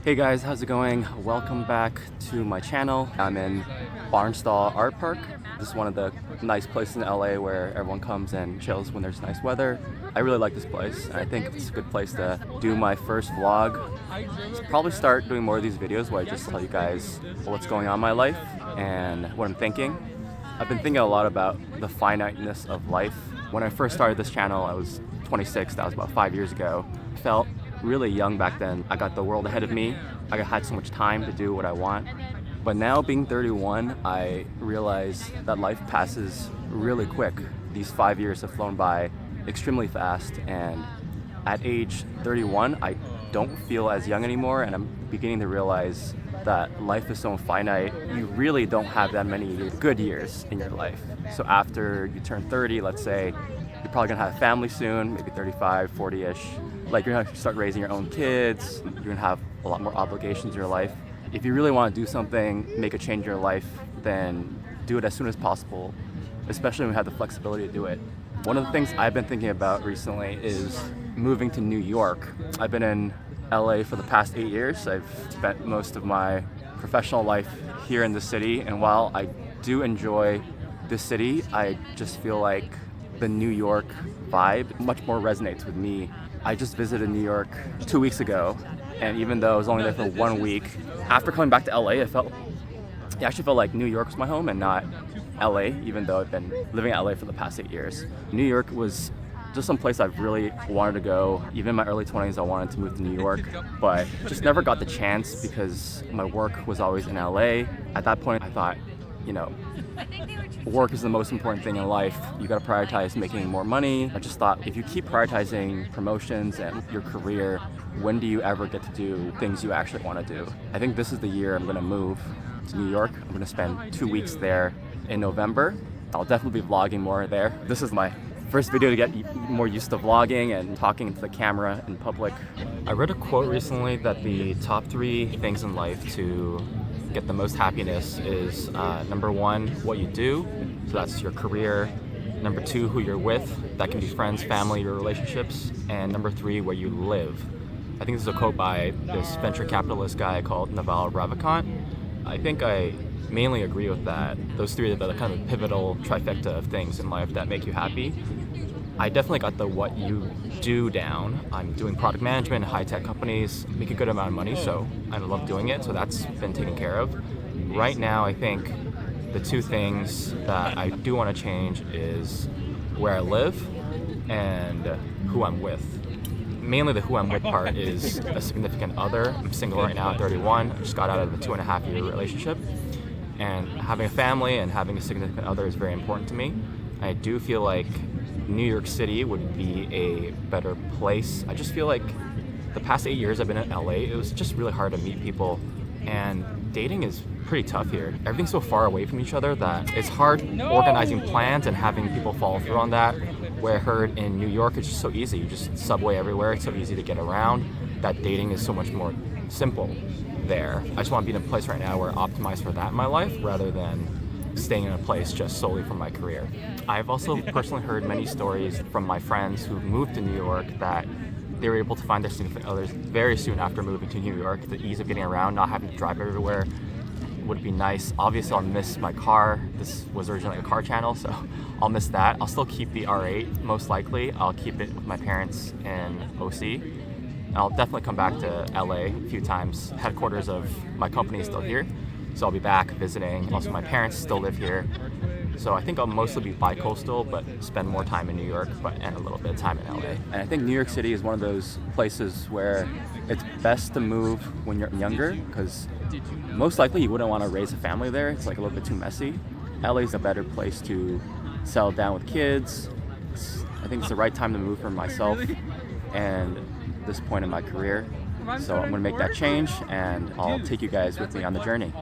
Hey guys, how's it going? Welcome back to my channel. I'm in Barnstall Art Park. This is one of the nice places in LA where everyone comes and chills when there's nice weather. I really like this place, and I think it's a good place to do my first vlog. I'll probably start doing more of these videos where I just tell you guys what's going on in my life and what I'm thinking. I've been thinking a lot about the finiteness of life. When I first started this channel, I was 26, that was about 5 years ago. I felt really young back then. I got the world ahead of me. I had so much time to do what I want. But now being 31, I realize that life passes really quick. These 5 years have flown by extremely fast, and at age 31, I don't feel as young anymore, and I'm beginning to realize that life is so finite. You really don't have that many good years in your life. So after you turn 30, let's say, you're probably gonna have a family soon, maybe 35, 40-ish. Like, you're gonna start raising your own kids, you're gonna have a lot more obligations in your life. If you really wanna do something, make a change in your life, then do it as soon as possible, especially when you have the flexibility to do it. One of the things I've been thinking about recently is moving to New York. I've been in LA for the past 8 years. I've spent most of my professional life here in the city, and while I do enjoy this city, I just feel like the New York vibe much more resonates with me. I just visited New York 2 weeks ago, and even though I was only there for 1 week, after coming back to LA, it actually felt like New York was my home and not LA, even though I've been living in LA for the past 8 years. New York was just some place I've really wanted to go. Even in my early 20s, I wanted to move to New York, but just never got the chance because my work was always in LA. At that point, I thought, you know, work is the most important thing in life. You gotta prioritize making more money. I just thought, if you keep prioritizing promotions and your career, when do you ever get to do things you actually wanna do? I think this is the year I'm gonna move to New York. I'm gonna spend 2 weeks there in November. I'll definitely be vlogging more there. This is my first video to get more used to vlogging and talking into the camera in public. I read a quote recently that the top 3 things in life to get the most happiness is number 1, what you do, so that's your career. Number 2, who you're with, that can be friends, family, your relationships. And number 3, where you live. I think this is a quote by this venture capitalist guy called Naval Ravikant. I think I mainly agree with that. Those 3 are the kind of pivotal trifecta of things in life that make you happy. I definitely got the what you do down. I'm doing product management in high-tech companies, make a good amount of money, so I love doing it, so that's been taken care of. Right now, I think the 2 things that I do want to change is where I live and who I'm with. Mainly the who I'm with part is a significant other. I'm single right now at 31. I just got out of a 2.5-year relationship. And having a family and having a significant other is very important to me. I do feel like New York City would be a better place. I just feel like the past 8 years I've been in LA, it was just really hard to meet people, and dating is pretty tough here. Everything's so far away from each other that it's hard organizing plans and having people follow through on that. Where I heard in New York, it's just so easy. You just subway everywhere, it's so easy to get around, that dating is so much more simple there. I just want to be in a place right now where I optimize for that in my life rather than staying in a place just solely for my career. I've also personally heard many stories from my friends who moved to New York that they were able to find their significant others very soon after moving to New York. The ease of getting around, not having to drive everywhere would be nice. Obviously, I'll miss my car. This was originally a car channel, so I'll miss that. I'll still keep the R8, most likely. I'll keep it with my parents in OC. I'll definitely come back to LA a few times. Headquarters of my company is still here, so I'll be back visiting. Also, my parents still live here. So I think I'll mostly be bi-coastal, but spend more time in New York, and a little bit of time in LA. And I think New York City is one of those places where it's best to move when you're younger, because most likely you wouldn't want to raise a family there. It's like a little bit too messy. LA is a better place to settle down with kids. I think it's the right time to move for myself and this point in my career. So I'm gonna make that change, and I'll take you guys with me on the journey.